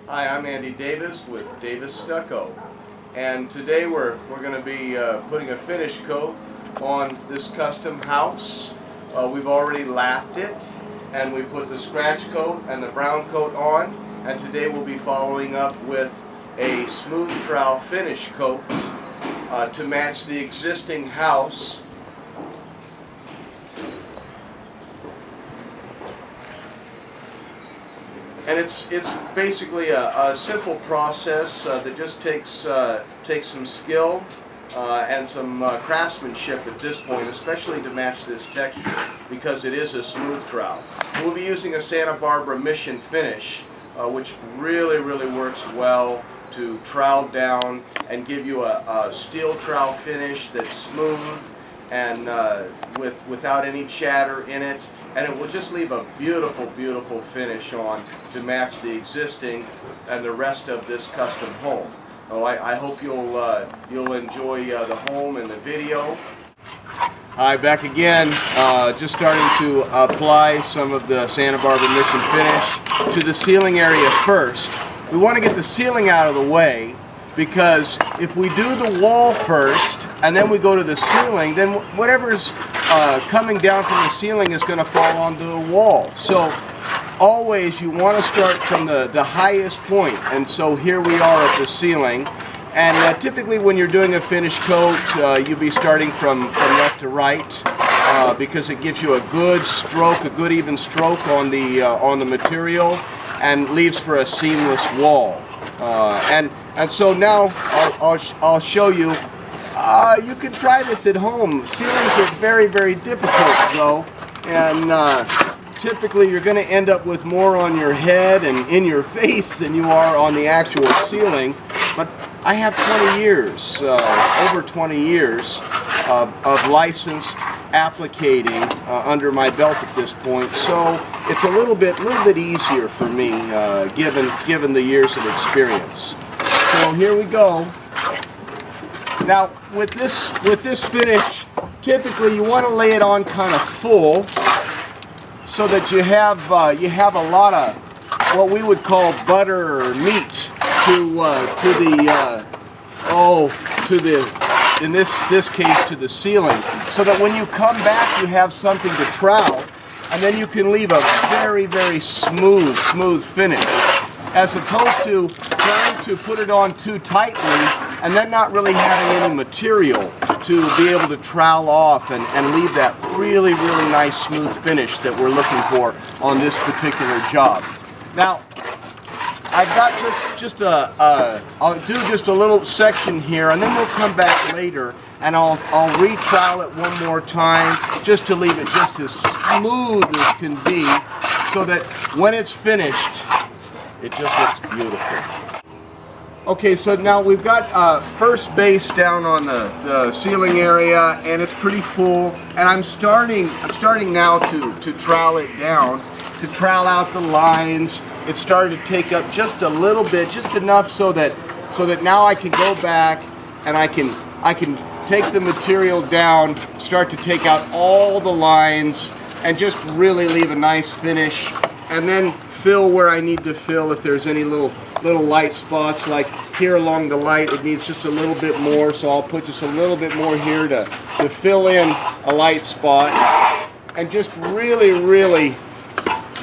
Hi, I'm Andy Davis with Davis Stucco, and today we're going to be putting a finish coat on this custom house. We've already lapped it, and we put the scratch coat and the brown coat on, and today we'll be following up with a smooth trowel finish coat to match the existing house. And it's basically a simple process that just takes some skill and some craftsmanship at this point, especially to match this texture, because it is a smooth trowel. We'll be using a Santa Barbara Mission finish, which really works well to trowel down and give you a steel trowel finish that's smooth and without any chatter in it, and it will just leave a beautiful finish on to match the existing and the rest of this custom home. Oh, I hope you'll enjoy the home and the video. Hi, back again. Just starting to apply some of the Santa Barbara Mission finish to the ceiling area first. We want to get the ceiling out of the way, because if we do the wall first and then we go to the ceiling, then whatever's coming down from the ceiling is going to fall onto the wall. So always you want to start from the highest point, and so here we are at the ceiling. And typically when you're doing a finish coat, you'll be starting from left to right, because it gives you a good stroke, a good even stroke on the material, and leaves for a seamless wall. And so now I'll show you. You can try this at home. Ceilings are very difficult though, and typically you're going to end up with more on your head and in your face than you are on the actual ceiling. But I have 20 years, over 20 years of licensed applicating under my belt at this point, so it's a little bit easier for me, given the years of experience. So here we go. Now with this finish, typically you want to lay it on kind of full, so that you have a lot of what we would call butter or meat in this case to the ceiling, so that when you come back you have something to trowel, and then you can leave a very smooth finish, as opposed to trying to put it on too tightly and then not really having any material to be able to trowel off and leave that really nice smooth finish that we're looking for on this particular job. Now I've got I'll do just a little section here, and then we'll come back later and I'll re-trowel it one more time, just to leave it just as smooth as can be, so that when it's finished it just looks beautiful. Okay, so now we've got first base down on the ceiling area, and it's pretty full, and I'm starting now to trowel it down, to trowel out the lines. It started to take up just a little bit, just enough so that now I can go back and I can take the material down, start to take out all the lines, and just really leave a nice finish, and then fill where I need to fill. If there's any little light spots, like here along the light, it needs just a little bit more, so I'll put just a little bit more here to fill in a light spot, and just really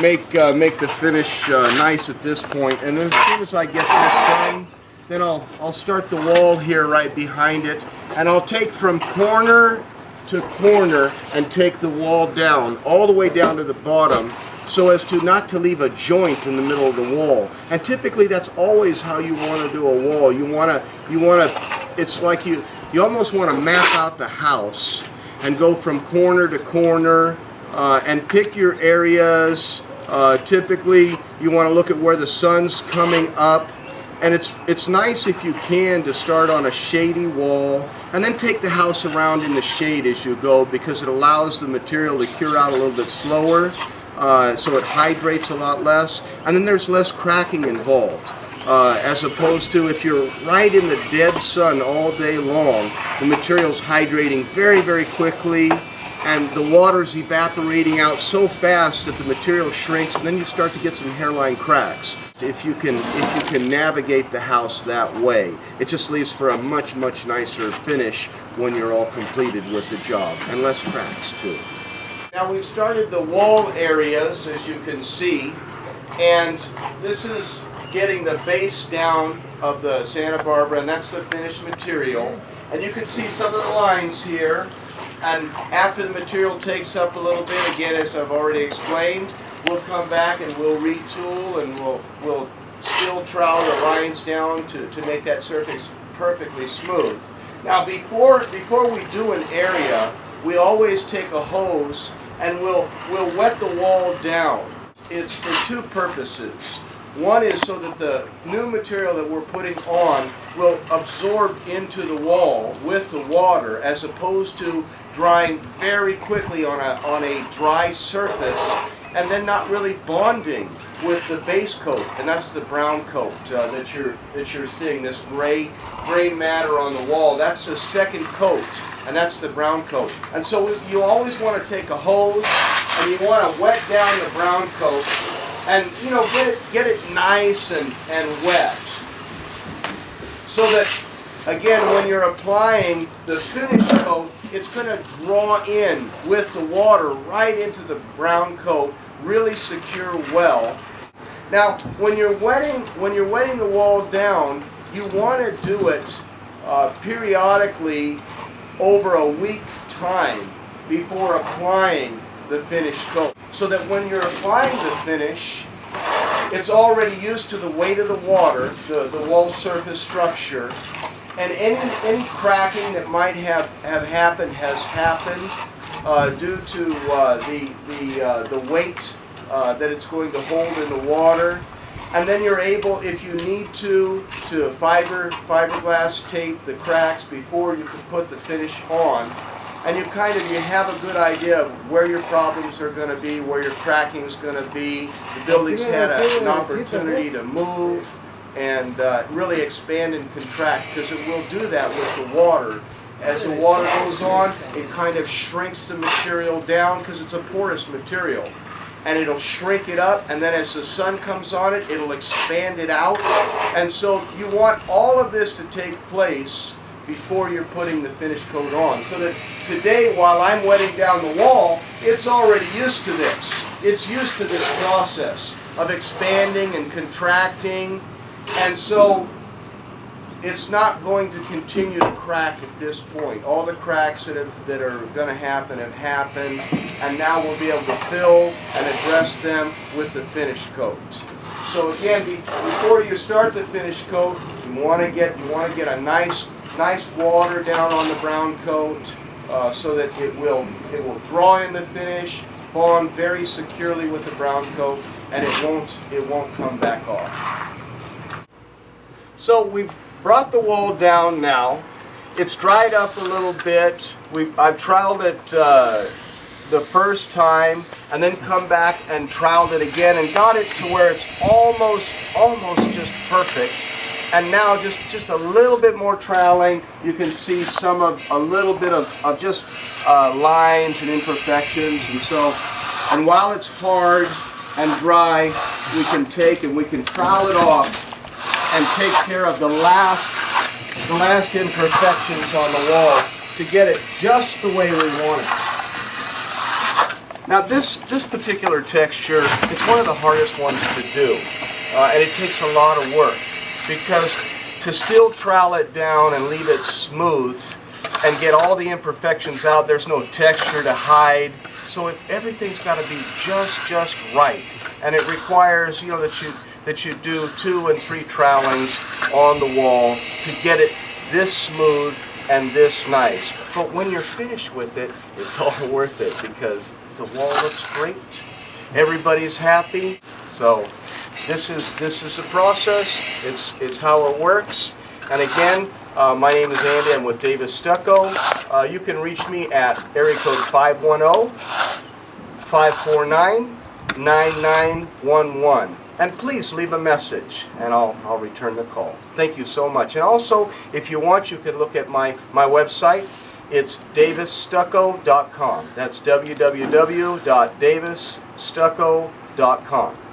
make the finish nice at this point. And then as soon as I get this done, then I'll start the wall here right behind it, and I'll take from corner to corner and take the wall down all the way down to the bottom, so as to not to leave a joint in the middle of the wall. And typically that's always how you want to do a wall. You want to it's like you almost want to map out the house and go from corner to corner, and pick your areas. Typically you want to look at where the sun's coming up, and it's nice if you can to start on a shady wall and then take the house around in the shade as you go, because it allows the material to cure out a little bit slower, so it hydrates a lot less, and then there's less cracking involved, as opposed to if you're right in the dead sun all day long, the material's hydrating very quickly, and the water's evaporating out so fast that the material shrinks, and then you start to get some hairline cracks. If you can navigate the house that way, it just leaves for a much nicer finish when you're all completed with the job, and less cracks too. Now we've started the wall areas, as you can see, and this is getting the base down of the Santa Barbara, and that's the finished material. And you can see some of the lines here. And after the material takes up a little bit, again, as I've already explained, we'll come back and we'll retool and we'll still trowel the lines down to make that surface perfectly smooth. Now, before we do an area, we always take a hose and we'll wet the wall down. It's for two purposes. One is so that the new material that we're putting on will absorb into the wall with the water, as opposed to drying very quickly on a dry surface and then not really bonding with the base coat, and that's the brown coat that you're seeing, this gray matter on the wall. That's the second coat, and that's the brown coat. And so you always want to take a hose and you want to wet down the brown coat, and get it nice and wet, so that again when you're applying the finish coat, it's going to draw in with the water right into the brown coat, really secure well. Now when you're wetting the wall down, you want to do it periodically over a week time before applying the finished coat, so that when you're applying the finish, it's already used to the weight of the water, the wall surface structure, and any cracking that might have happened has happened due to the weight that it's going to hold in the water. And then you're able, if you need to fiberglass tape the cracks before you can put the finish on. And you have a good idea of where your problems are going to be, where your cracking is going to be. The building's had an opportunity to move and really expand and contract, because it will do that with the water. As the water goes on, it kind of shrinks the material down, because it's a porous material. And it'll shrink it up, and then as the sun comes on it, it'll expand it out. And so you want all of this to take place before you're putting the finish coat on, so that today, while I'm wetting down the wall, it's already used to this. It's used to this process of expanding and contracting, and so it's not going to continue to crack at this point. All the cracks that are going to happen have happened, and now we'll be able to fill and address them with the finish coat. So again, before you start the finish coat, you want to get a nice water down on the brown coat, so that it will draw in the finish, bond very securely with the brown coat, and it won't come back off. So we've brought the wall down now. It's dried up a little bit. I've troweled it the first time, and then come back and troweled it again and got it to where it's almost just perfect. And now just a little bit more troweling, you can see a little bit of just lines and imperfections. And while it's hard and dry, we can trowel it off and take care of the last imperfections on the wall to get it just the way we want it. Now this particular texture, it's one of the hardest ones to do, and it takes a lot of work, because to still trowel it down and leave it smooth and get all the imperfections out, there's no texture to hide, so everything's got to be just right, and it requires that you do 2 and 3 trowelings on the wall to get it this smooth and this nice. But when you're finished with it, it's all worth it, because the wall looks great, everybody's happy. So this is the process. It's how it works. And again, my name is Andy. I'm with Davis Stucco. You can reach me at area code 510-549-9911. And please leave a message, and I'll return the call. Thank you so much. And also, if you want, you can look at my website it's davisstucco.com. That's www.davisstucco.com.